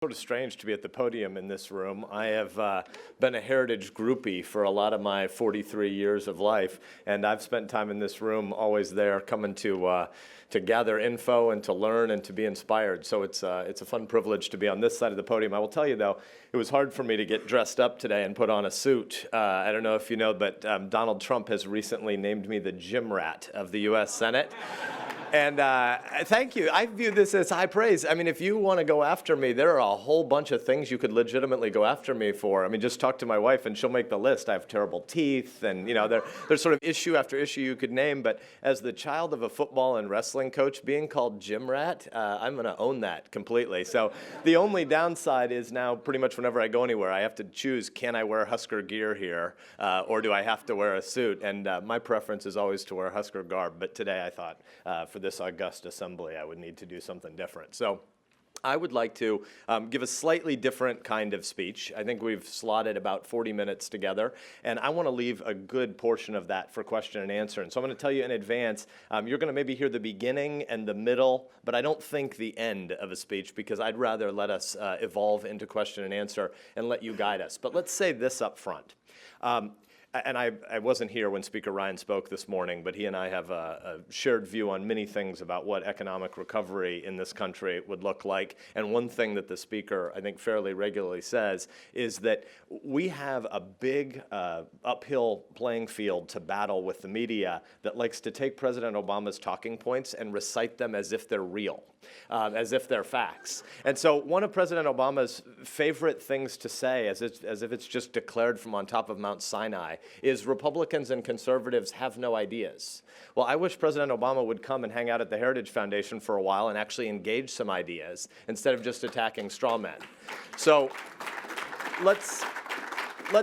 Sort of strange to be at the podium in this room. I have been a heritage groupie for a lot of my 43 years of life, and I've spent time in this room always there coming to gather info and to learn and to be inspired. So it's a fun privilege to be on this side of the podium. I will tell you, though, it was hard for me to get dressed up today and put on a suit. I don't know if you know, but Donald Trump has recently named me the gym rat of the U.S. Senate. And thank you. I view this as high praise. I mean, if you want to go after me, there are a whole bunch of things you could legitimately go after me for. I mean, just talk to my wife and she'll make the list. I have terrible teeth and, you know, there's sort of issue after issue you could name. But as the child of a football and wrestling coach, being called gym rat, I'm going to own that completely. So the only downside is now pretty much whenever I go anywhere, I have to choose, can I wear Husker gear here or do I have to wear a suit? And my preference is always to wear Husker garb. But today I thought for this august assembly, I would need to do something different. So I would like to give a slightly different kind of speech. I think we've slotted about 40 minutes together, and I want to leave a good portion of that for question and answer. And so I'm going to tell you in advance, you're going to maybe hear the beginning and the middle, but I don't think the end of a speech, because I'd rather let us evolve into question and answer and let you guide us. But let's say this up front. And I wasn't here when Speaker Ryan spoke this morning, but he and I have a shared view on many things about what economic recovery in this country would look like. And one thing that the Speaker, I think, fairly regularly says is that we have a big uphill playing field to battle with the media that likes to take President Obama's talking points and recite them as if they're real, as if they're facts. And so one of President Obama's favorite things to say, as if it's just declared from on top of Mount Sinai, is Republicans and conservatives have no ideas. Well, I wish President Obama would come and hang out at the Heritage Foundation for a while and actually engage some ideas instead of just attacking straw men. So let's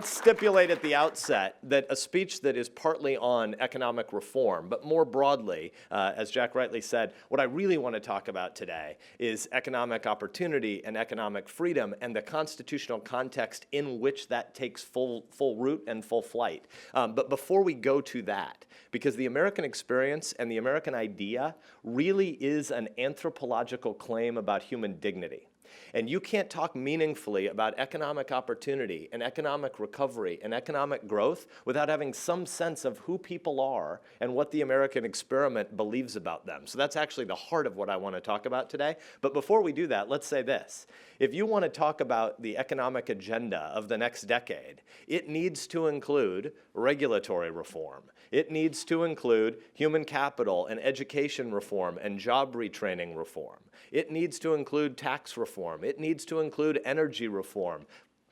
stipulate at the outset that a speech that is partly on economic reform, but more broadly, as Jack rightly said, what I really want to talk about today is economic opportunity and economic freedom and the constitutional context in which that takes full root and full flight. But before we go to that, because the American experience and the American idea really is an anthropological claim about human dignity. And you can't talk meaningfully about economic opportunity and economic recovery and economic growth without having some sense of who people are and what the American experiment believes about them. So that's actually the heart of what I want to talk about today. But before we do that, let's say this. If you want to talk about the economic agenda of the next decade, it needs to include regulatory reform. It needs to include human capital and education reform and job retraining reform. It needs to include tax reform. It needs to include energy reform.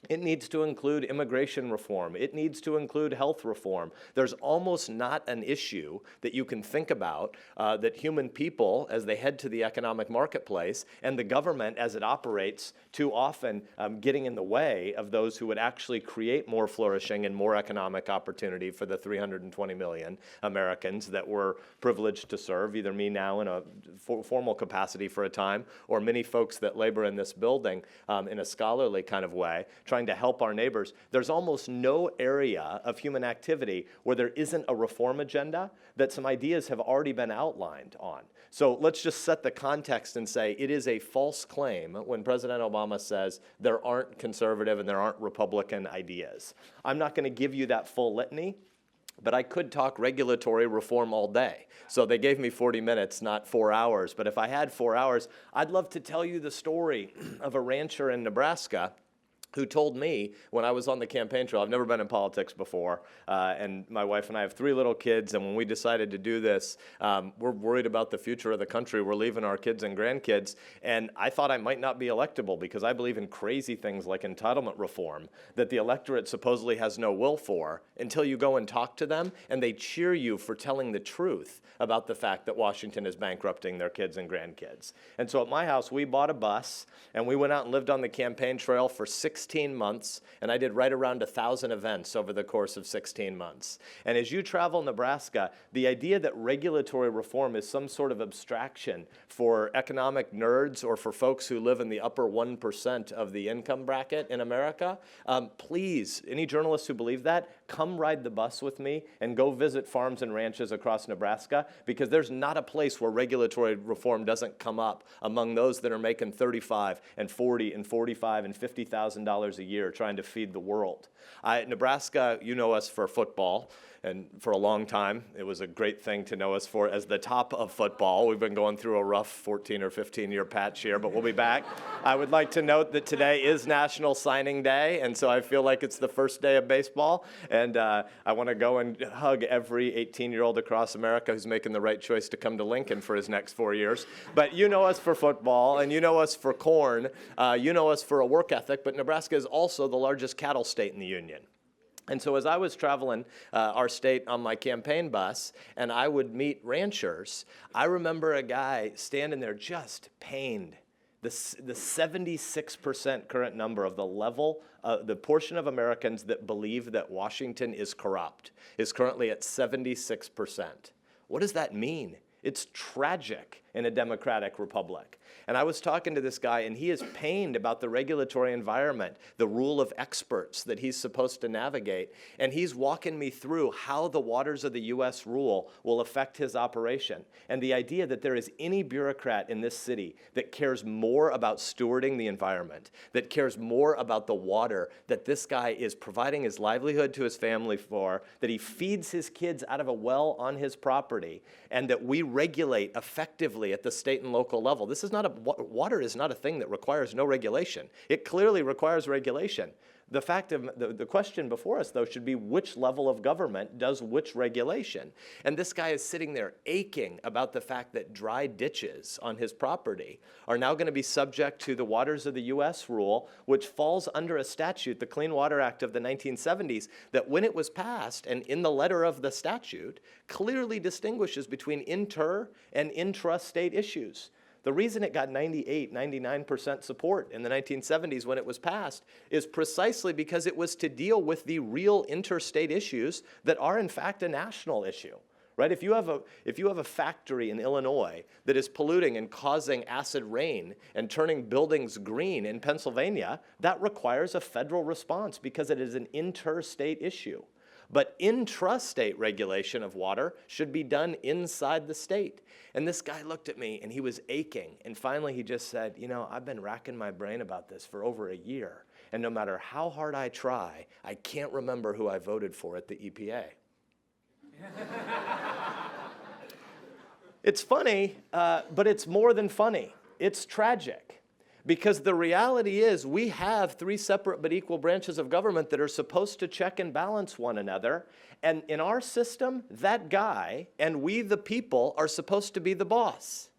It needs to include immigration reform. It needs to include health reform. There's almost not an issue that you can think about that human people, as they head to the economic marketplace, and the government, as it operates, too often getting in the way of those who would actually create more flourishing and more economic opportunity for the 320 million Americans that we're privileged to serve, either me now in a formal capacity for a time, or many folks that labor in this building in a scholarly kind of way, trying to help our neighbors. There's almost no area of human activity where there isn't a reform agenda that some ideas have already been outlined on. So let's just set the context and say it is a false claim when President Obama says there aren't conservative and there aren't Republican ideas. I'm not going to give you that full litany, but I could talk regulatory reform all day. So they gave me 40 minutes, not 4 hours. But if I had 4 hours, I'd love to tell you the story of a rancher in Nebraska who told me when I was on the campaign trail, I've never been in politics before, and my wife and I have 3 little kids, and when we decided to do this, we're worried about the future of the country. We're leaving our kids and grandkids, and I thought I might not be electable because I believe in crazy things like entitlement reform that the electorate supposedly has no will for until you go and talk to them, and they cheer you for telling the truth about the fact that Washington is bankrupting their kids and grandkids. And so at my house, we bought a bus, and we went out and lived on the campaign trail for 6 16 months, and I did right around 1,000 events over the course of 16 months. And as you travel Nebraska, the idea that regulatory reform is some sort of abstraction for economic nerds or for folks who live in the upper 1% of the income bracket in America, please, any journalists who believe that, come ride the bus with me and go visit farms and ranches across Nebraska, because there's not a place where regulatory reform doesn't come up among those that are making $35 and $40 and $45 and $50,000 a year trying to feed the world. Nebraska, you know us for football. And for a long time, it was a great thing to know us for as the top of football. We've been going through a rough 14 or 15-year patch here, but we'll be back. I would like to note that today is National Signing Day, and so I feel like it's the first day of baseball. And I want to go and hug every 18-year-old across America who's making the right choice to come to Lincoln for his next 4 years. But you know us for football, and you know us for corn. You know us for a work ethic, but Nebraska is also the largest cattle state in the union. And so as I was traveling our state on my campaign bus, and I would meet ranchers, I remember a guy standing there just pained. The 76% current number of the level, the portion of Americans that believe that Washington is corrupt is currently at 76%. What does that mean? It's tragic in a democratic republic. And I was talking to this guy, and he is pained about the regulatory environment, the rule of experts that he's supposed to navigate. And he's walking me through how the waters of the U.S. rule will affect his operation. And the idea that there is any bureaucrat in this city that cares more about stewarding the environment, that cares more about the water that this guy is providing his livelihood to his family for, that he feeds his kids out of a well on his property, and that we regulate effectively at the state and local level. This is not water is not a thing that requires no regulation. It clearly requires regulation. The fact of the question before us, though, should be which level of government does which regulation? And this guy is sitting there aching about the fact that dry ditches on his property are now going to be subject to the Waters of the U.S. rule, which falls under a statute, the Clean Water Act of the 1970s, that when it was passed and in the letter of the statute, clearly distinguishes between inter- and intrastate issues. The reason it got 98, 99% support in the 1970s when it was passed is precisely because it was to deal with the real interstate issues that are in fact a national issue. Right? If you have a factory in Illinois that is polluting and causing acid rain and turning buildings green in Pennsylvania, that requires a federal response because it is an interstate issue. But intrastate regulation of water should be done inside the state. And this guy looked at me and he was aching. And finally he just said, you know, I've been racking my brain about this for over a year. And no matter how hard I try, I can't remember who I voted for at the EPA. It's funny, but it's more than funny. It's tragic. Because the reality is we have three separate but equal branches of government that are supposed to check and balance one another. And in our system, that guy and we the people are supposed to be the boss.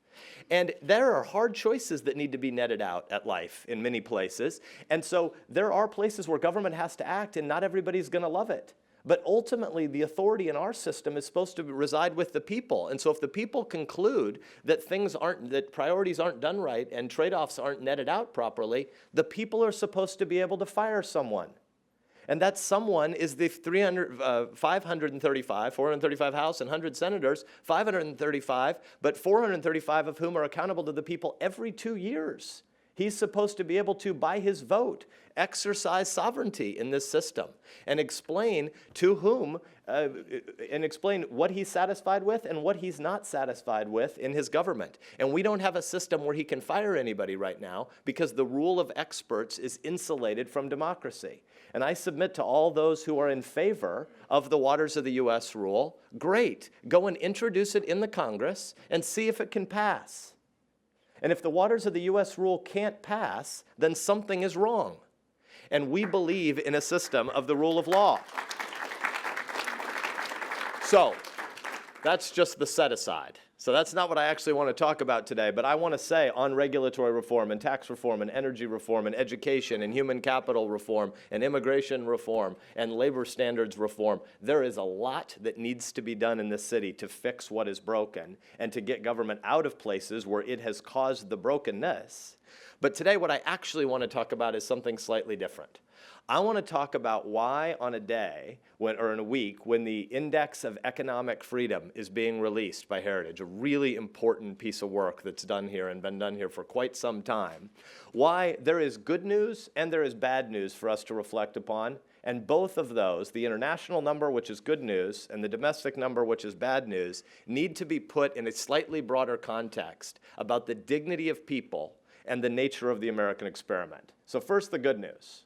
And there are hard choices that need to be netted out at life in many places. And so there are places where government has to act and not everybody's going to love it. But ultimately, the authority in our system is supposed to reside with the people. And so if the people conclude that that priorities aren't done right and trade-offs aren't netted out properly, the people are supposed to be able to fire someone. And that someone is the 435 House and 100 senators, 535, but 435 of whom are accountable to the people every 2 years. He's supposed to be able to, by his vote, exercise sovereignty in this system and explain to whom, and explain what he's satisfied with and what he's not satisfied with in his government. And we don't have a system where he can fire anybody right now because the rule of experts is insulated from democracy. And I submit to all those who are in favor of the Waters of the U.S. rule, great, go and introduce it in the Congress and see if it can pass. And if the Waters of the U.S. rule can't pass, then something is wrong. And we believe in a system of the rule of law. So that's just the set aside. So that's not what I actually want to talk about today, but I want to say on regulatory reform and tax reform and energy reform and education and human capital reform and immigration reform and labor standards reform, there is a lot that needs to be done in this city to fix what is broken and to get government out of places where it has caused the brokenness. But today what I actually want to talk about is something slightly different. I want to talk about why on a day or in a week when the Index of Economic Freedom is being released by Heritage, a really important piece of work that's done here and been done here for quite some time, why there is good news and there is bad news for us to reflect upon. And both of those, the international number, which is good news, and the domestic number, which is bad news, need to be put in a slightly broader context about the dignity of people and the nature of the American experiment. So first, the good news.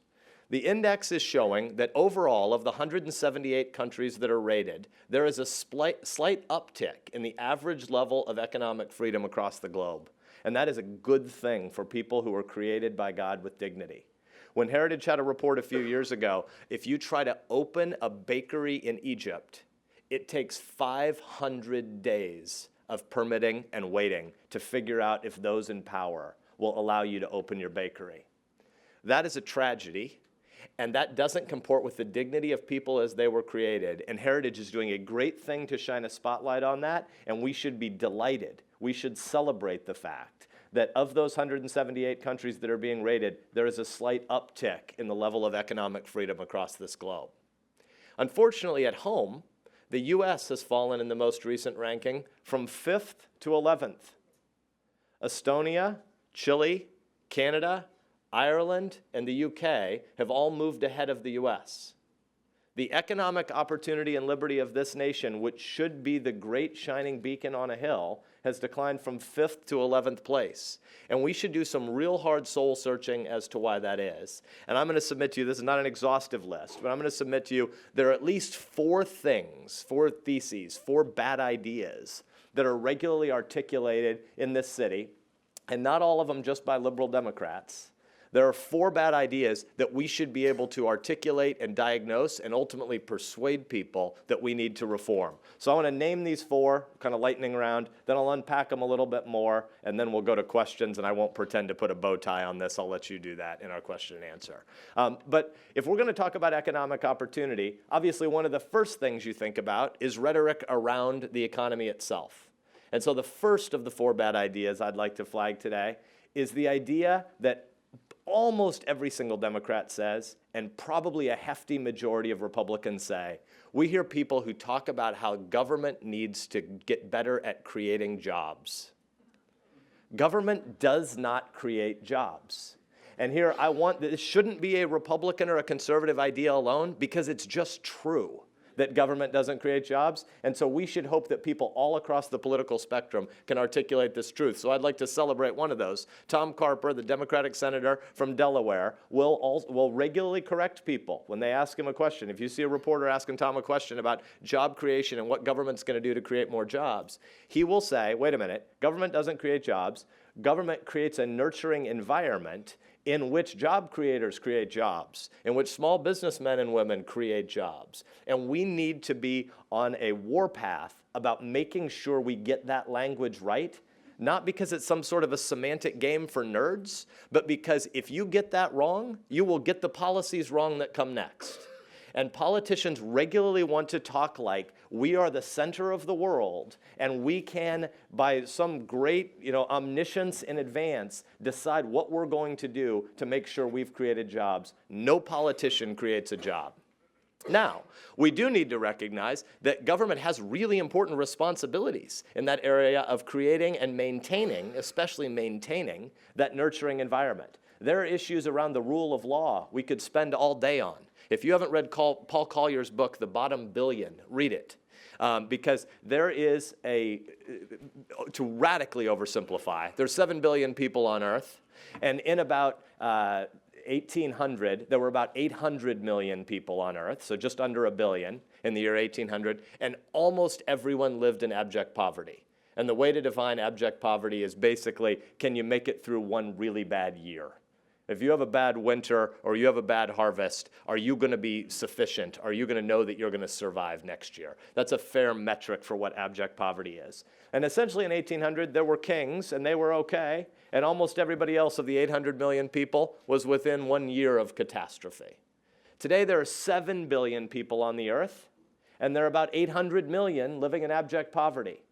The index is showing that overall, of the 178 countries that are rated, there is a slight uptick in the average level of economic freedom across the globe. And that is a good thing for people who are created by God with dignity. When Heritage had a report a few years ago, if you try to open a bakery in Egypt, it takes 500 days of permitting and waiting to figure out if those in power will allow you to open your bakery. That is a tragedy. And that doesn't comport with the dignity of people as they were created. And Heritage is doing a great thing to shine a spotlight on that, and we should be delighted. We should celebrate the fact that of those 178 countries that are being rated, there is a slight uptick in the level of economic freedom across this globe. Unfortunately, at home, the US has fallen in the most recent ranking from 5th to 11th. Estonia, Chile, Canada, Ireland, and the UK have all moved ahead of the US. The economic opportunity and liberty of this nation, which should be the great shining beacon on a hill, has declined from 5th to 11th place. And we should do some real hard soul searching as to why that is. And I'm going to submit to you, this is not an exhaustive list, but I'm going to submit to you there are at least 4 things, 4 theses, 4 bad ideas that are regularly articulated in this city, and not all of them just by liberal Democrats. There are 4 bad ideas that we should be able to articulate and diagnose and ultimately persuade people that we need to reform. So I want to name these 4, kind of lightning round, then I'll unpack them a little bit more, and then we'll go to questions, and I won't pretend to put a bow tie on this. I'll let you do that in our question and answer. But if we're going to talk about economic opportunity, obviously one of the first things you think about is rhetoric around the economy itself. And so the first of the 4 bad ideas I'd like to flag today is the idea that almost every single Democrat says, and probably a hefty majority of Republicans say, we hear people who talk about how government needs to get better at creating jobs. Government does not create jobs. And here this shouldn't be a Republican or a conservative idea alone, because it's just true that government doesn't create jobs. And so we should hope that people all across the political spectrum can articulate this truth. So I'd like to celebrate one of those. Tom Carper, the Democratic senator from Delaware, will regularly correct people when they ask him a question. If you see a reporter asking Tom a question about job creation and what government's going to do to create more jobs, he will say, wait a minute, government doesn't create jobs. Government creates a nurturing environment in which job creators create jobs, in which small businessmen and women create jobs. And we need to be on a warpath about making sure we get that language right, not because it's some sort of a semantic game for nerds, but because if you get that wrong, you will get the policies wrong that come next. And politicians regularly want to talk like we are the center of the world and we can, by some great omniscience in advance, decide what we're going to do to make sure we've created jobs. No politician creates a job. Now, we do need to recognize that government has really important responsibilities in that area of creating and maintaining, especially maintaining, that nurturing environment. There are issues around the rule of law we could spend all day on. If you haven't read Paul Collier's book, The Bottom Billion, read it. Because there is to radically oversimplify, there's 7 billion people on Earth, and in about 1800, there were about 800 million people on Earth, so just under a billion in the year 1800, and almost everyone lived in abject poverty. And the way to define abject poverty is basically, can you make it through one really bad year? If you have a bad winter or you have a bad harvest, are you going to be sufficient? Are you going to know that you're going to survive next year? That's a fair metric for what abject poverty is. And essentially in 1800, there were kings, and they were okay, and almost everybody else of the 800 million people was within 1 year of catastrophe. Today, there are 7 billion people on the earth, and there are about 800 million living in abject poverty.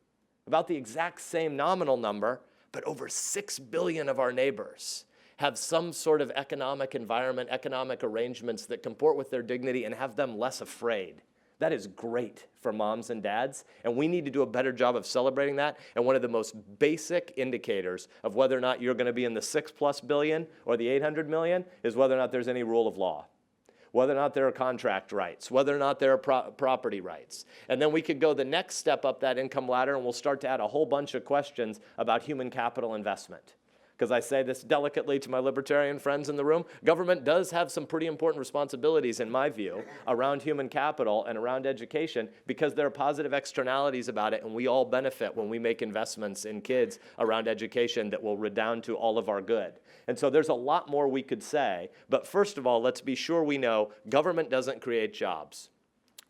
About the exact same nominal number, but over 6 billion of our neighbors have some sort of economic environment, economic arrangements that comport with their dignity and have them less afraid. That is great for moms and dads, and we need to do a better job of celebrating that. And one of the most basic indicators of whether or not you're going to be in the 6+ billion or the 800 million is whether or not there's any rule of law, whether or not there are contract rights, whether or not there are property rights. And then we could go the next step up that income ladder, and we'll start to add a whole bunch of questions about human capital investment. Because I say this delicately to my libertarian friends in the room, government does have some pretty important responsibilities, in my view, around human capital and around education, because there are positive externalities about it, and we all benefit when we make investments in kids around education that will redound to all of our good. And so there's a lot more we could say, but first of all, let's be sure we know government doesn't create jobs.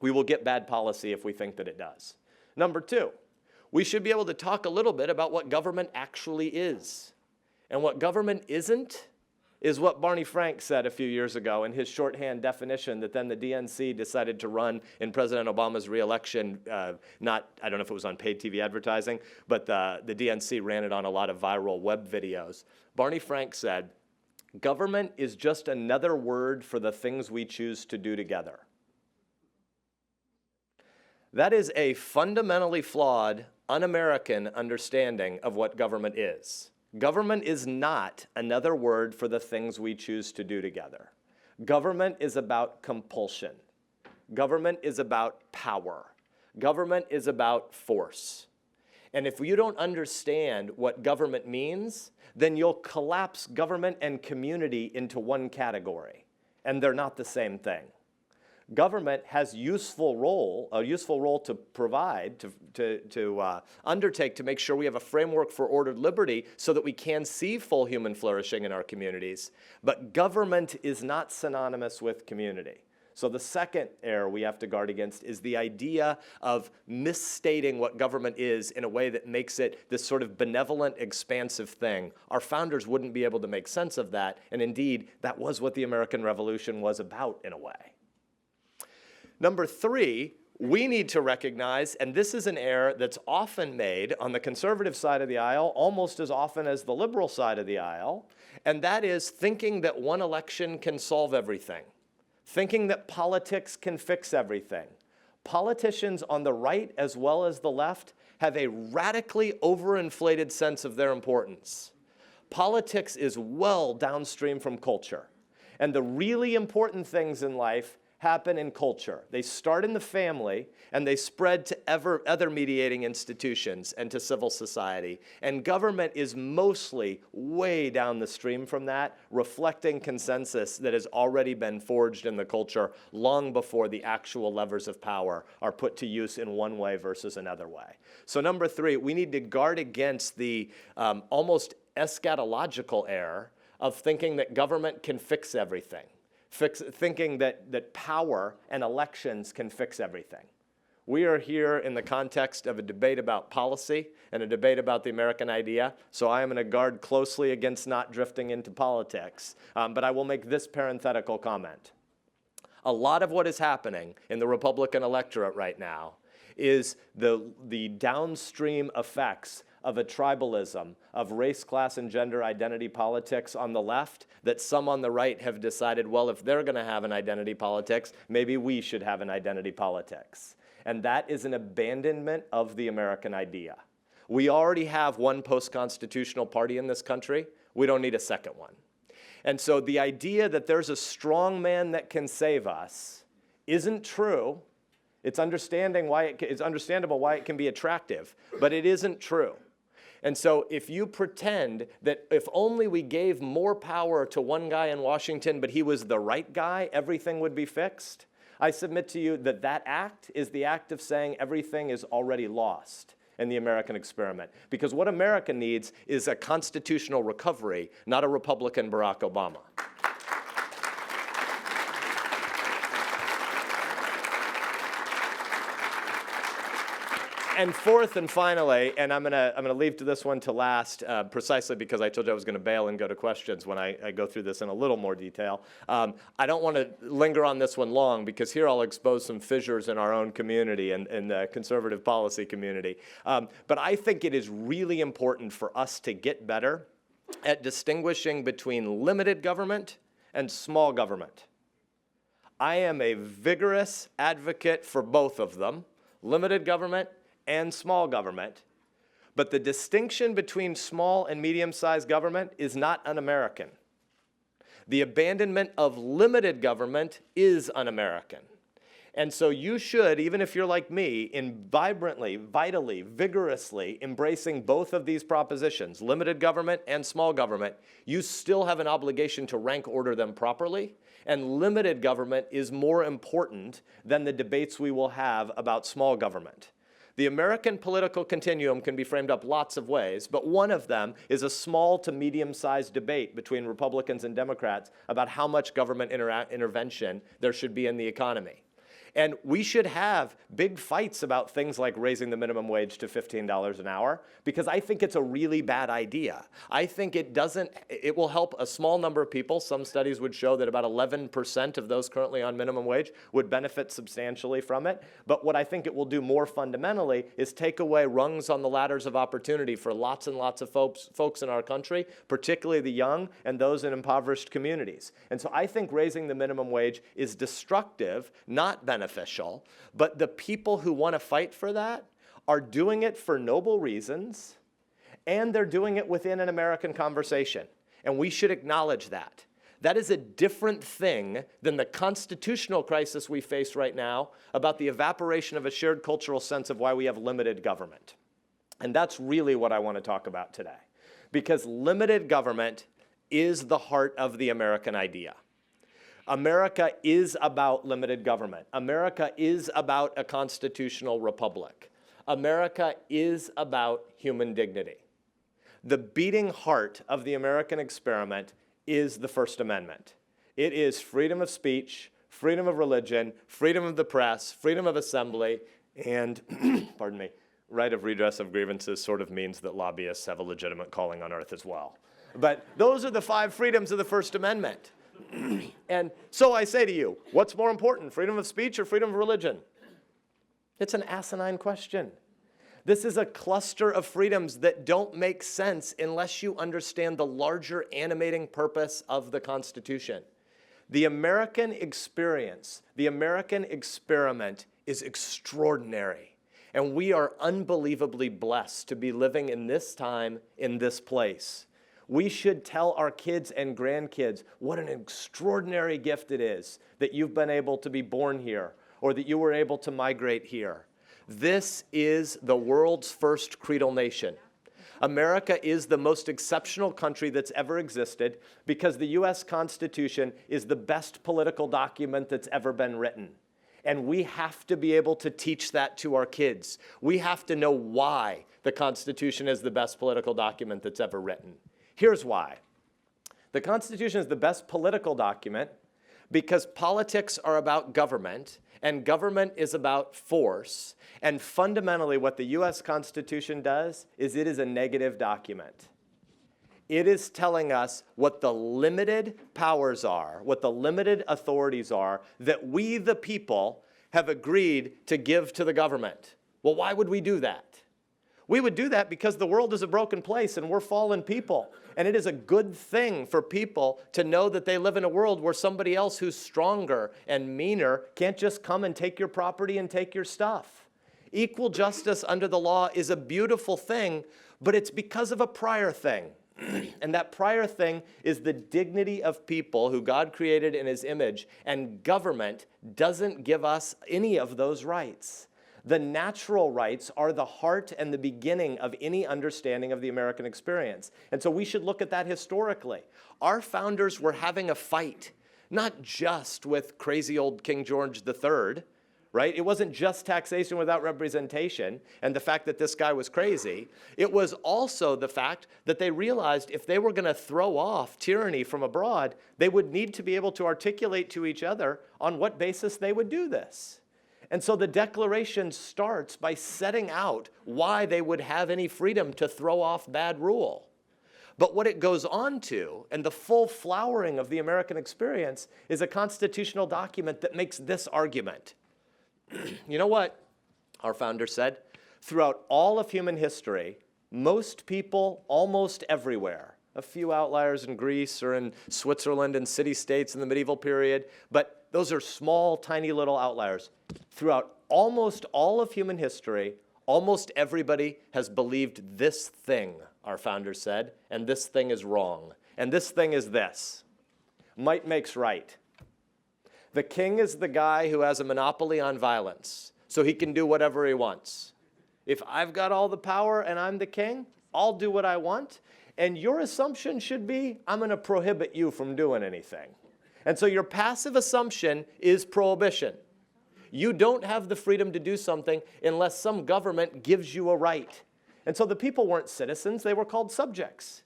We will get bad policy if we think that it does. Number two, we should be able to talk a little bit about what government actually is. And what government isn't is what Barney Frank said a few years ago in his shorthand definition that then the DNC decided to run in President Obama's reelection. I don't know if it was on paid TV advertising, but the DNC ran it on a lot of viral web videos. Barney Frank said, "Government is just another word for the things we choose to do together." That is a fundamentally flawed, un-American understanding of what government is. Government is not another word for the things we choose to do together. Government is about compulsion. Government is about power. Government is about force. And if you don't understand what government means, then you'll collapse government and community into one category, and they're not the same thing. Government has a useful role to provide, to undertake to make sure we have a framework for ordered liberty so that we can see full human flourishing in our communities. But government is not synonymous with community. So the second error we have to guard against is the idea of misstating what government is in a way that makes it this sort of benevolent, expansive thing. Our founders wouldn't be able to make sense of that, and indeed, that was what the American Revolution was about in a way. Number three, we need to recognize, and this is an error that's often made on the conservative side of the aisle, almost as often as the liberal side of the aisle, and that is thinking that one election can solve everything, thinking that politics can fix everything. Politicians on the right as well as the left have a radically overinflated sense of their importance. Politics is well downstream from culture, and the really important things in life happen in culture. They start in the family, and they spread to other mediating institutions and to civil society. And government is mostly way down the stream from that, reflecting consensus that has already been forged in the culture long before the actual levers of power are put to use in one way versus another way. So number three, we need to guard against the almost eschatological error of thinking that government can fix everything. Thinking that power and elections can fix everything. We are here in the context of a debate about policy and a debate about the American idea, so I am going to guard closely against not drifting into politics. But I will make this parenthetical comment. A lot of what is happening in the Republican electorate right now is the downstream effects of a tribalism, of race, class, and gender identity politics on the left that some on the right have decided, well, if they're going to have an identity politics, maybe we should have an identity politics. And that is an abandonment of the American idea. We already have one post-constitutional party in this country. We don't need a second one. And so the idea that there's a strong man that can save us isn't true. It's understandable why it can be attractive, but it isn't true. And so if you pretend that if only we gave more power to one guy in Washington, but he was the right guy, everything would be fixed, I submit to you that that act is the act of saying everything is already lost in the American experiment. Because what America needs is a constitutional recovery, not a Republican Barack Obama. And fourth and finally, and I'm gonna leave to this one to last, precisely because I told you I was gonna bail and go to questions when I go through this in a little more detail. I don't want to linger on this one long because here I'll expose some fissures in our own community and in the conservative policy community. But I think it is really important for us to get better at distinguishing between limited government and small government. I am a vigorous advocate for both of them, limited government and small government. But the distinction between small and medium-sized government is not un-American. The abandonment of limited government is un-American. And so you should, even if you're like me, in vibrantly, vitally, vigorously embracing both of these propositions, limited government and small government, you still have an obligation to rank order them properly. And limited government is more important than the debates we will have about small government. The American political continuum can be framed up lots of ways, but one of them is a small to medium-sized debate between Republicans and Democrats about how much government intervention there should be in the economy. And we should have big fights about things like raising the minimum wage to $15 an hour, because I think it's a really bad idea. I think it will help a small number of people. Some studies would show that about 11% of those currently on minimum wage would benefit substantially from it. But what I think it will do more fundamentally is take away rungs on the ladders of opportunity for lots and lots of folks in our country, particularly the young and those in impoverished communities. And so I think raising the minimum wage is destructive, not beneficial, but the people who want to fight for that are doing it for noble reasons, and they're doing it within an American conversation. And we should acknowledge that. That is a different thing than the constitutional crisis we face right now about the evaporation of a shared cultural sense of why we have limited government. And that's really what I want to talk about today. Because limited government is the heart of the American idea. America is about limited government. America is about a constitutional republic. America is about human dignity. The beating heart of the American experiment is the First Amendment. It is freedom of speech, freedom of religion, freedom of the press, freedom of assembly, and, pardon me, right of redress of grievances sort of means that lobbyists have a legitimate calling on earth as well. But those are the 5 freedoms of the First Amendment. And so I say to you, what's more important, freedom of speech or freedom of religion? It's an asinine question. This is a cluster of freedoms that don't make sense unless you understand the larger animating purpose of the Constitution. The American experience, the American experiment is extraordinary. And we are unbelievably blessed to be living in this time, in this place. We should tell our kids and grandkids what an extraordinary gift it is that you've been able to be born here or that you were able to migrate here. This is the world's first creedal nation. America is the most exceptional country that's ever existed because the U.S. Constitution is the best political document that's ever been written. And we have to be able to teach that to our kids. We have to know why the Constitution is the best political document that's ever written. Here's why. The Constitution is the best political document because politics are about government, and government is about force. And fundamentally, what the U.S. Constitution does is it is a negative document. It is telling us what the limited powers are, what the limited authorities are that we, the people, have agreed to give to the government. Well, why would we do that? We would do that because the world is a broken place and we're fallen people. And it is a good thing for people to know that they live in a world where somebody else who's stronger and meaner can't just come and take your property and take your stuff. Equal justice under the law is a beautiful thing, but it's because of a prior thing. And that prior thing is the dignity of people who God created in His image, and government doesn't give us any of those rights. The natural rights are the heart and the beginning of any understanding of the American experience. And so we should look at that historically. Our founders were having a fight, not just with crazy old King George III, right? It wasn't just taxation without representation and the fact that this guy was crazy. It was also the fact that they realized if they were going to throw off tyranny from abroad, they would need to be able to articulate to each other on what basis they would do this. And so the Declaration starts by setting out why they would have any freedom to throw off bad rule. But what it goes on to, and the full flowering of the American experience, is a constitutional document that makes this argument. You know what our founder said? Throughout all of human history, most people, almost everywhere, a few outliers in Greece or in Switzerland and city-states in the medieval period, but those are small, tiny little outliers. Throughout almost all of human history, almost everybody has believed this thing, our founders said, and this thing is wrong. And this thing is this: might makes right. The king is the guy who has a monopoly on violence, so he can do whatever he wants. If I've got all the power and I'm the king, I'll do what I want. And your assumption should be, I'm going to prohibit you from doing anything. And so your passive assumption is prohibition. You don't have the freedom to do something unless some government gives you a right. And so the people weren't citizens, they were called subjects.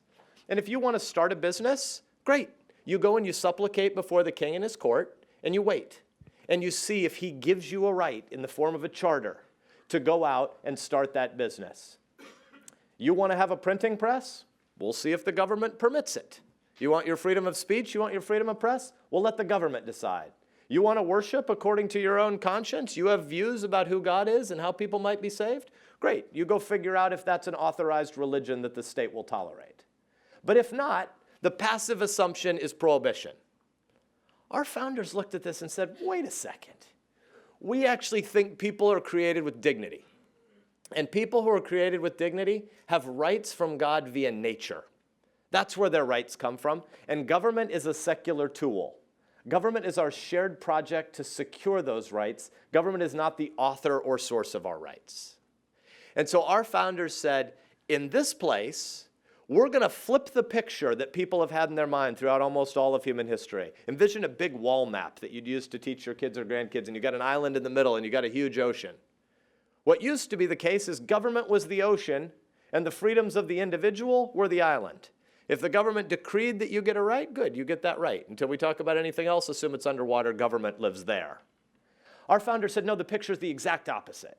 And if you want to start a business, great. You go and you supplicate before the king in his court, and you wait. And you see if he gives you a right in the form of a charter to go out and start that business. You want to have a printing press? We'll see if the government permits it. You want your freedom of speech? You want your freedom of press? We'll let the government decide. You want to worship according to your own conscience? You have views about who God is and how people might be saved? Great. You go figure out if that's an authorized religion that the state will tolerate. But if not, the passive assumption is prohibition. Our founders looked at this and said, wait a second. We actually think people are created with dignity. And people who are created with dignity have rights from God via nature. That's where their rights come from. And government is a secular tool. Government is our shared project to secure those rights. Government is not the author or source of our rights. And so our founders said, in this place, we're going to flip the picture that people have had in their mind throughout almost all of human history. Envision a big wall map that you'd use to teach your kids or grandkids, and you got an island in the middle, and you got a huge ocean. What used to be the case is government was the ocean, and the freedoms of the individual were the island. If the government decreed that you get a right, good, you get that right. Until we talk about anything else, assume it's underwater, government lives there. Our founder said, no, the picture is the exact opposite.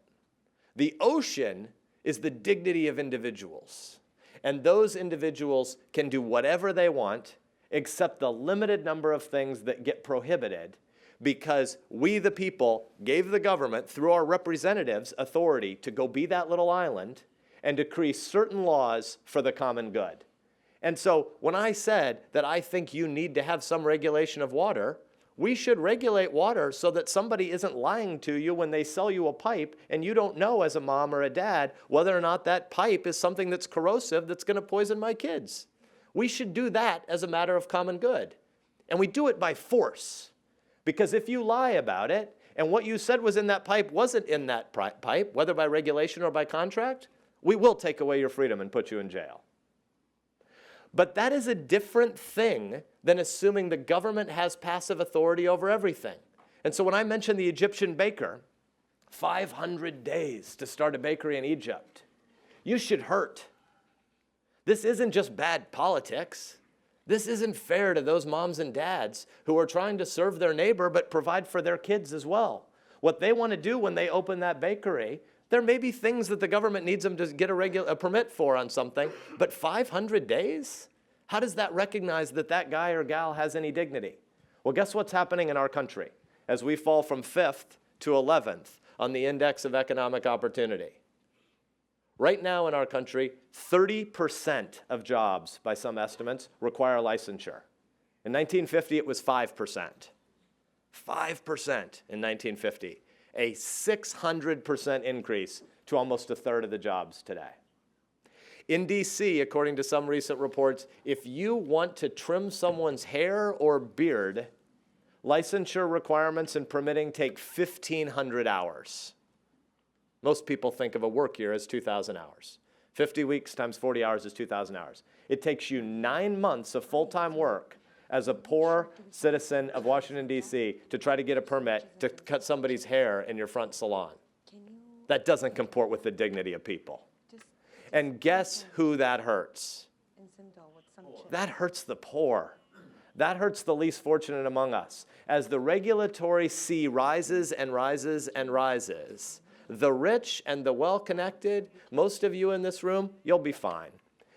The ocean is the dignity of individuals. And those individuals can do whatever they want, except the limited number of things that get prohibited, because we, the people, gave the government, through our representatives, authority to go be that little island and decree certain laws for the common good. And so when I said that I think you need to have some regulation of water, we should regulate water so that somebody isn't lying to you when they sell you a pipe and you don't know as a mom or a dad whether or not that pipe is something that's corrosive that's going to poison my kids. We should do that as a matter of common good. And we do it by force. Because if you lie about it and what you said was in that pipe wasn't in that pipe, whether by regulation or by contract, we will take away your freedom and put you in jail. But that is a different thing than assuming the government has passive authority over everything. And so when I mentioned the Egyptian baker, 500 days to start a bakery in Egypt, you should hurt. This isn't just bad politics. This isn't fair to those moms and dads who are trying to serve their neighbor but provide for their kids as well. What they want to do when they open that bakery, there may be things that the government needs them to get a permit for on something, but 500 days? How does that recognize that that guy or gal has any dignity? Well, guess what's happening in our country as we fall from 5th to 11th on the index of economic opportunity? Right now in our country, 30% of jobs, by some estimates, require licensure. In 1950, it was 5%. 5% in 1950. A 600% increase to almost a third of the jobs today. In DC, according to some recent reports, if you want to trim someone's hair or beard, licensure requirements and permitting take 1,500 hours. Most people think of a work year as 2,000 hours. 50 weeks times 40 hours is 2,000 hours. It takes you 9 months of full-time work as a poor citizen of Washington, D.C. to try to get a permit to cut somebody's hair in your front salon. That doesn't comport with the dignity of people. And guess who that hurts? That hurts the poor. That hurts the least fortunate among us. As the regulatory sea rises and rises and rises, the rich and the well-connected, most of you in this room, you'll be fine.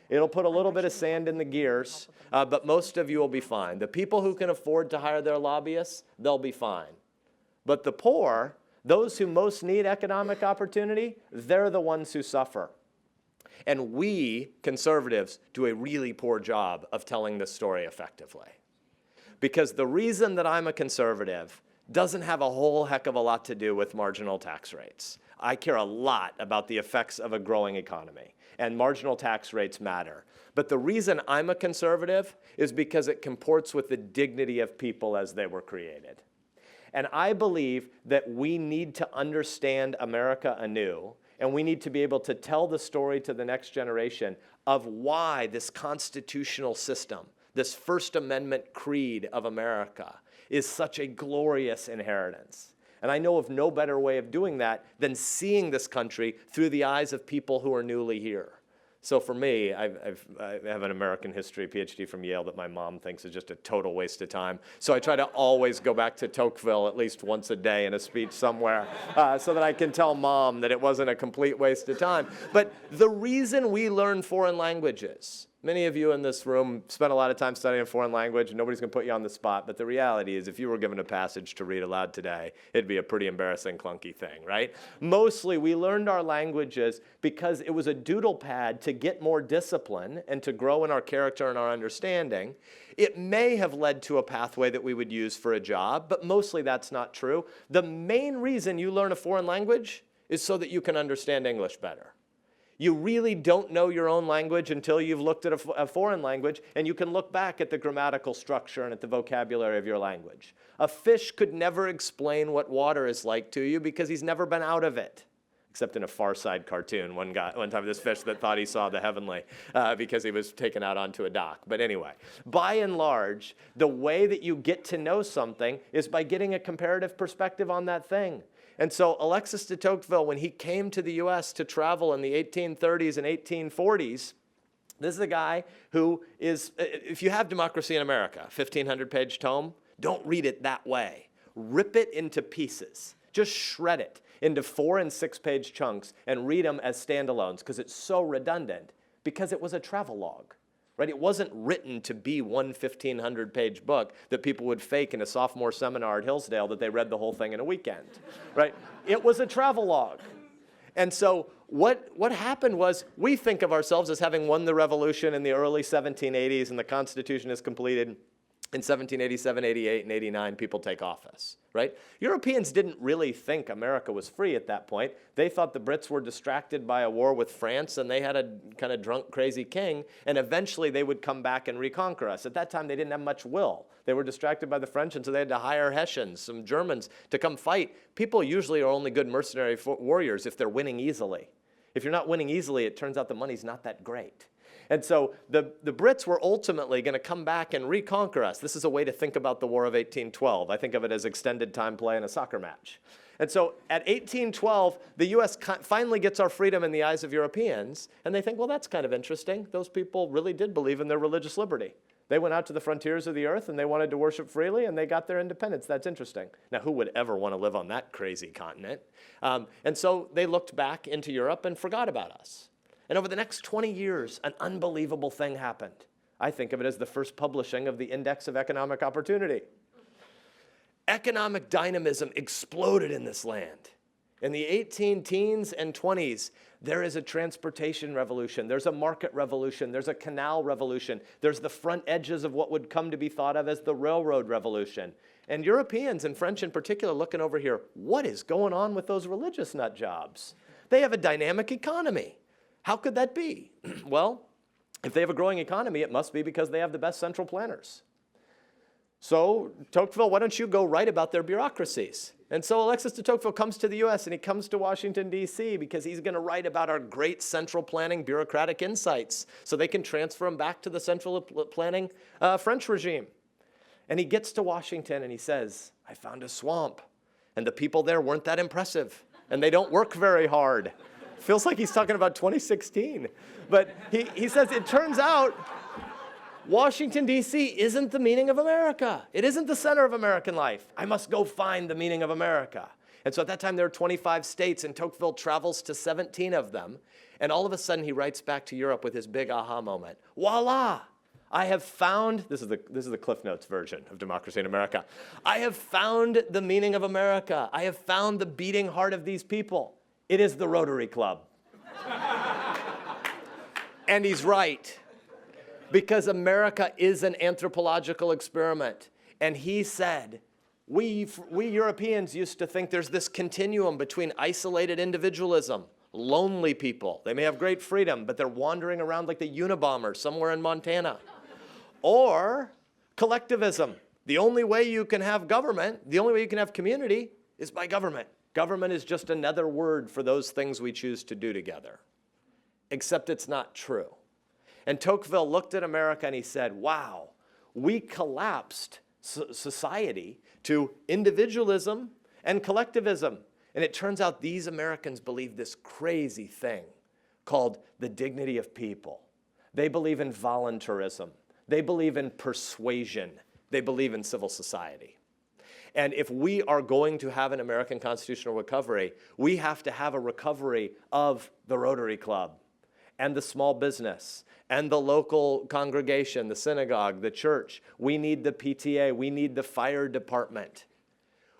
It'll put a little bit of sand in the gears, but most of you will be fine. The people who can afford to hire their lobbyists, they'll be fine. But the poor, those who most need economic opportunity, they're the ones who suffer. And we, conservatives, do a really poor job of telling this story effectively. Because the reason that I'm a conservative doesn't have a whole heck of a lot to do with marginal tax rates. I care a lot about the effects of a growing economy, and marginal tax rates matter. But the reason I'm a conservative is because it comports with the dignity of people as they were created. And I believe that we need to understand America anew, and we need to be able to tell the story to the next generation of why this constitutional system, this First Amendment creed of America, is such a glorious inheritance. And I know of no better way of doing that than seeing this country through the eyes of people who are newly here. So for me, I have an American history PhD from Yale that my mom thinks is just a total waste of time. So I try to always go back to Tocqueville at least once a day in a speech somewhere so that I can tell Mom that it wasn't a complete waste of time. But the reason we learn foreign languages, many of you in this room spend a lot of time studying a foreign language. Nobody's going to put you on the spot. But the reality is if you were given a passage to read aloud today, it'd be a pretty embarrassing, clunky thing, right? Mostly we learned our languages because it was a doodle pad to get more discipline and to grow in our character and our understanding. It may have led to a pathway that we would use for a job, but mostly that's not true. The main reason you learn a foreign language is so that you can understand English better. You really don't know your own language until you've looked at a foreign language, and you can look back at the grammatical structure and at the vocabulary of your language. A fish could never explain what water is like to you because he's never been out of it, except in a Far Side cartoon. One time this fish that thought he saw the heavenly because he was taken out onto a dock. But anyway, by and large, the way that you get to know something is by getting a comparative perspective on that thing. And so Alexis de Tocqueville, when he came to the US to travel in the 1830s and 1840s, this is a guy who is, if you have Democracy in America, 1,500-page tome, don't read it that way. Rip it into pieces. Just shred it into 4- and 6-page chunks and read them as standalones because it's so redundant, because it was a travelogue. Right? It wasn't written to be one 1,500-page book that people would fake in a sophomore seminar at Hillsdale that they read the whole thing in a weekend. Right? It was a travelogue. And so what happened was we think of ourselves as having won the revolution in the early 1780s and the Constitution is completed. In 1787, 88, and 89, people take office, right? Europeans didn't really think America was free at that point. They thought the Brits were distracted by a war with France, and they had a kind of drunk, crazy king, and eventually they would come back and reconquer us. At that time, they didn't have much will. They were distracted by the French, and so they had to hire Hessians, some Germans, to come fight. People usually are only good mercenary warriors if they're winning easily. If you're not winning easily, it turns out the money's not that great. And so the Brits were ultimately going to come back and reconquer us. This is a way to think about the War of 1812. I think of it as extended time play in a soccer match. And so at 1812, the U.S. finally gets our freedom in the eyes of Europeans, and they think, well, that's kind of interesting. Those people really did believe in their religious liberty. They went out to the frontiers of the earth, and they wanted to worship freely, and they got their independence. That's interesting. Now, who would ever want to live on that crazy continent? And so they looked back into Europe and forgot about us. And over the next 20 years, an unbelievable thing happened. I think of it as the first publishing of the Index of Economic Opportunity. Economic dynamism exploded in this land. In the 18 teens and 20s, there is a transportation revolution. There's a market revolution. There's a canal revolution. There's the front edges of what would come to be thought of as the railroad revolution. And Europeans, and French in particular, looking over here, what is going on with those religious nut jobs? They have a dynamic economy. How could that be? Well, if they have a growing economy, it must be because they have the best central planners. So, Tocqueville, why don't you go write about their bureaucracies? And so Alexis de Tocqueville comes to the US and he comes to Washington, D.C. because he's going to write about our great central planning bureaucratic insights so they can transfer them back to the central planning French regime. And he gets to Washington and he says, I found a swamp. And the people there weren't that impressive. And they don't work very hard. Feels like he's talking about 2016. But he says, it turns out Washington, D.C. isn't the meaning of America. It isn't the center of American life. I must go find the meaning of America. And so at that time, there were 25 states, and Tocqueville travels to 17 of them. And all of a sudden, he writes back to Europe with his big aha moment. Voila! I have found, this is the Cliff Notes version of Democracy in America. I have found the meaning of America. I have found the beating heart of these people. It is the Rotary Club. And he's right. Because America is an anthropological experiment. And he said, we Europeans used to think there's this continuum between isolated individualism, lonely people. They may have great freedom, but they're wandering around like the Unabomber somewhere in Montana. Or collectivism. The only way you can have government, the only way you can have community is by government. Government is just another word for those things we choose to do together. Except it's not true. And Tocqueville looked at America and he said, wow, we collapsed society to individualism and collectivism. And it turns out these Americans believe this crazy thing called the dignity of people. They believe in voluntarism. They believe in persuasion. They believe in civil society. And if we are going to have an American constitutional recovery, we have to have a recovery of the Rotary Club and the small business and the local congregation, the synagogue, the church. We need the PTA. We need the fire department.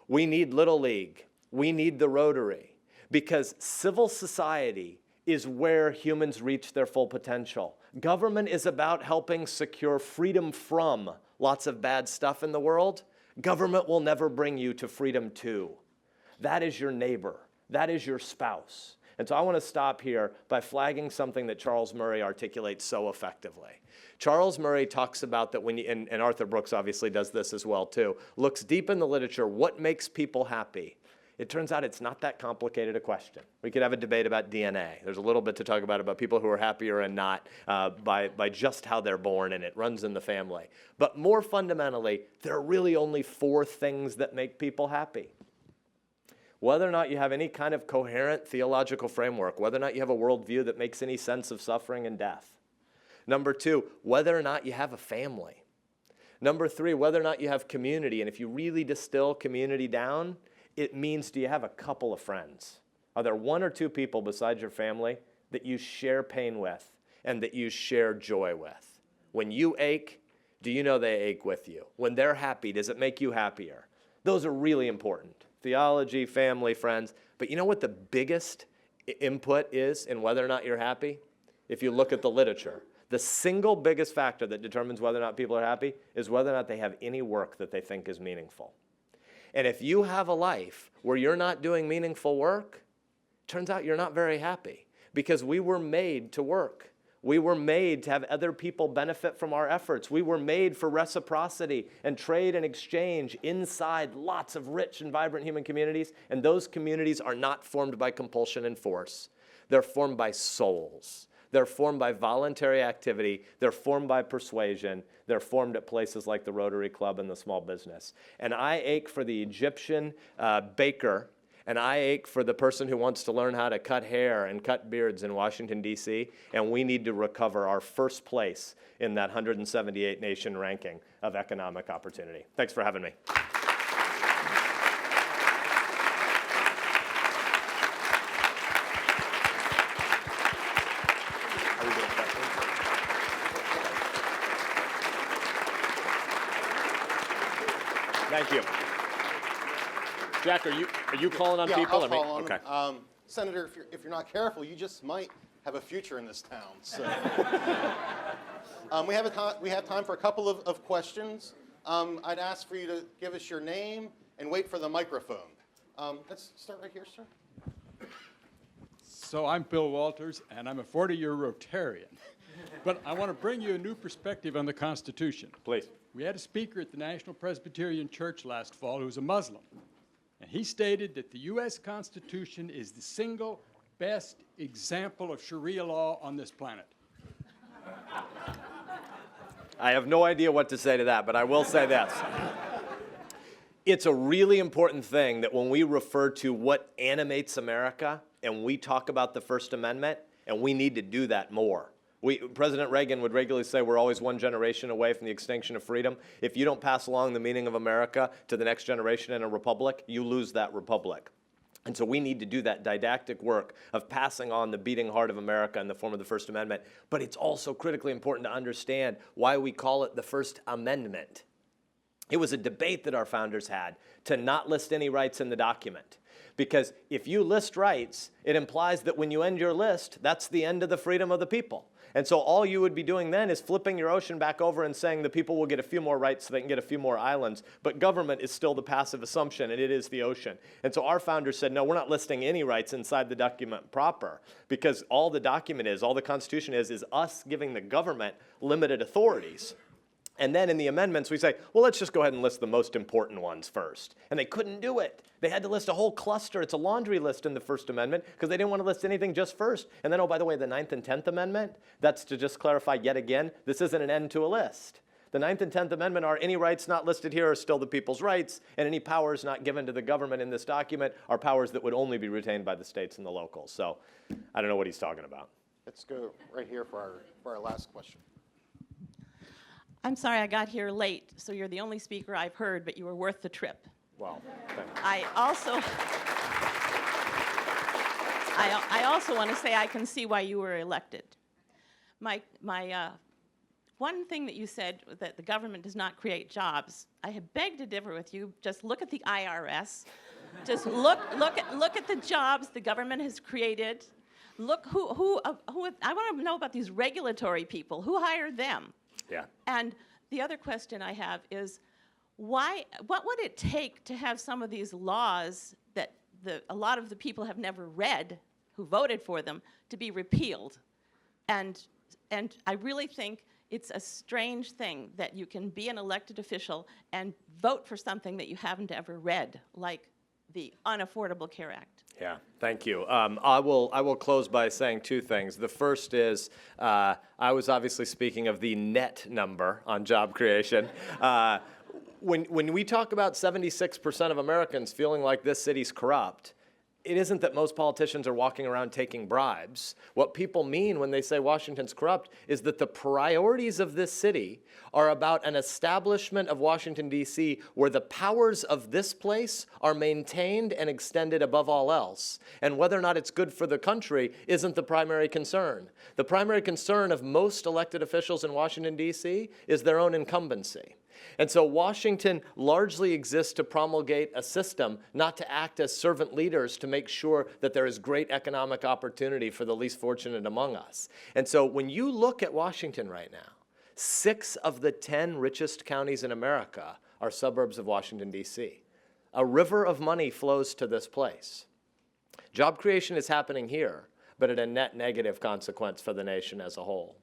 We need Little League. We need the Rotary. Because civil society is where humans reach their full potential. Government is about helping secure freedom from lots of bad stuff in the world. Government will never bring you to freedom to. That is your neighbor. That is your spouse. And so I want to stop here by flagging something that Charles Murray articulates so effectively. Charles Murray talks about that when you, and Arthur Brooks obviously does this as well too, looks deep in the literature, what makes people happy? It turns out it's not that complicated a question. We could have a debate about DNA. There's a little bit to talk about people who are happier and not by just how they're born, and it runs in the family. But more fundamentally, there are really only 4 things that make people happy. Whether or not you have any kind of coherent theological framework, whether or not you have a worldview that makes any sense of suffering and death. Number 2, whether or not you have a family. Number 3, whether or not you have community. And if you really distill community down, it means, do you have a couple of friends? Are there 1 or 2 people besides your family that you share pain with and that you share joy with? When you ache, do you know they ache with you? When they're happy, does it make you happier? Those are really important. Theology, family, friends. But you know what the biggest input is in whether or not you're happy? If you look at the literature, the single biggest factor that determines whether or not people are happy is whether or not they have any work that they think is meaningful. And if you have a life where you're not doing meaningful work, turns out you're not very happy, because we were made to work. We were made to have other people benefit from our efforts. We were made for reciprocity and trade and exchange inside lots of rich and vibrant human communities. And those communities are not formed by compulsion and force. They're formed by souls. They're formed by voluntary activity. They're formed by persuasion. They're formed at places like the Rotary Club and the small business. And I ache for the Egyptian baker, and I ache for the person who wants to learn how to cut hair and cut beards in Washington, D.C., and we need to recover our first place in that 178 nation ranking of economic opportunity. Thanks for having me. Thank you. Jack, are you calling on people? I'll call on okay. them. Senator, if you're not careful, you just might have a future in this town. So, we have time for a couple of questions. I'd ask for you to give us your name and wait for the microphone. Let's start right here, sir. So I'm Bill Walters, and I'm a 40-year Rotarian. But I want to bring you a new perspective on the Constitution. Please. We had a speaker at the National Presbyterian Church last fall who was a Muslim. And he stated that the U.S. Constitution is the single best example of Sharia law on this planet. I have no idea what to say to that, but I will say this. It's a really important thing that when we refer to what animates America and we talk about the First Amendment, and we need to do that more. President Reagan would regularly say we're always one generation away from the extinction of freedom. If you don't pass along the meaning of America to the next generation in a republic, you lose that republic. And so we need to do that didactic work of passing on the beating heart of America in the form of the First Amendment. But it's also critically important to understand why we call it the First Amendment. It was a debate that our founders had to not list any rights in the document. Because if you list rights, it implies that when you end your list, that's the end of the freedom of the people. And so all you would be doing then is flipping your ocean back over and saying the people will get a few more rights so they can get a few more islands. But government is still the passive assumption, and it is the ocean. And so our founders said, no, we're not listing any rights inside the document proper, because all the document is, all the Constitution is us giving the government limited authorities. And then in the amendments, we say, well, let's just go ahead and list the most important ones first. And they couldn't do it. They had to list a whole cluster. It's a laundry list in the First Amendment because they didn't want to list anything just first. And then, oh, by the way, the 9th and 10th Amendment, that's to just clarify yet again, this isn't an end to a list. The 9th and 10th Amendment are any rights not listed here are still the people's rights, and any powers not given to the government in this document are powers that would only be retained by the states and the locals. So I don't know what he's talking about. Let's go right here for our last question. I'm sorry I got here late, so you're the only speaker I've heard, but you were worth the trip. Well, thanks. I also want to say I can see why you were elected. My one thing that you said, that the government does not create jobs, I have begged to differ with you. Just look at the IRS. Just look at the jobs the government has created. Look who I want to know about these regulatory people. Who hired them? Yeah. And the other question I have is, what would it take to have some of these laws that a lot of the people have never read, who voted for them, to be repealed? And I really think it's a strange thing that you can be an elected official and vote for something that you haven't ever read, like the Unaffordable Care Act. Yeah, thank you. I will close by saying two things. The first is I was obviously speaking of the net number on job creation. When we talk about 76% of Americans feeling like this city's corrupt, it isn't that most politicians are walking around taking bribes. What people mean when they say Washington's corrupt is that the priorities of this city are about an establishment of Washington, D.C., where the powers of this place are maintained and extended above all else. And whether or not it's good for the country isn't the primary concern. The primary concern of most elected officials in Washington, D.C. is their own incumbency. And so Washington largely exists to promulgate a system, not to act as servant leaders to make sure that there is great economic opportunity for the least fortunate among us. And so when you look at Washington right now, 6 of the 10 richest counties in America are suburbs of Washington, D.C. A river of money flows to this place. Job creation is happening here, but at a net negative consequence for the nation as a whole.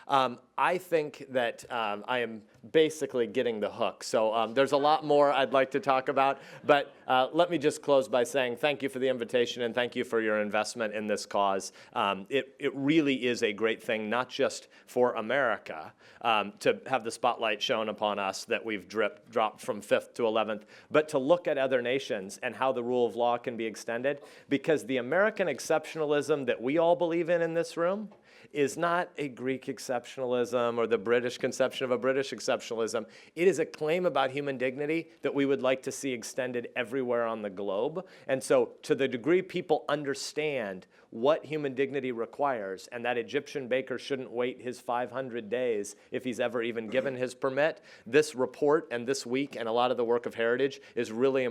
I think that I am basically getting the hook. So there's a lot more I'd like to talk about, but let me just close by saying thank you for the invitation and thank you for your investment in this cause. It really is a great thing, not just for America, to have the spotlight shown upon us that we've dropped from 5th to 11th, but to look at other nations and how the rule of law can be extended, because the American exceptionalism that we all believe in this room is not a Greek exceptionalism or the British conception of a British exceptionalism. It is a claim about human dignity that we would like to see extended everywhere on the globe. And so to the degree people understand what human dignity requires, and that Egyptian baker shouldn't wait his 500 days if he's ever even given his permit, this report and this week and a lot of the work of Heritage is really important.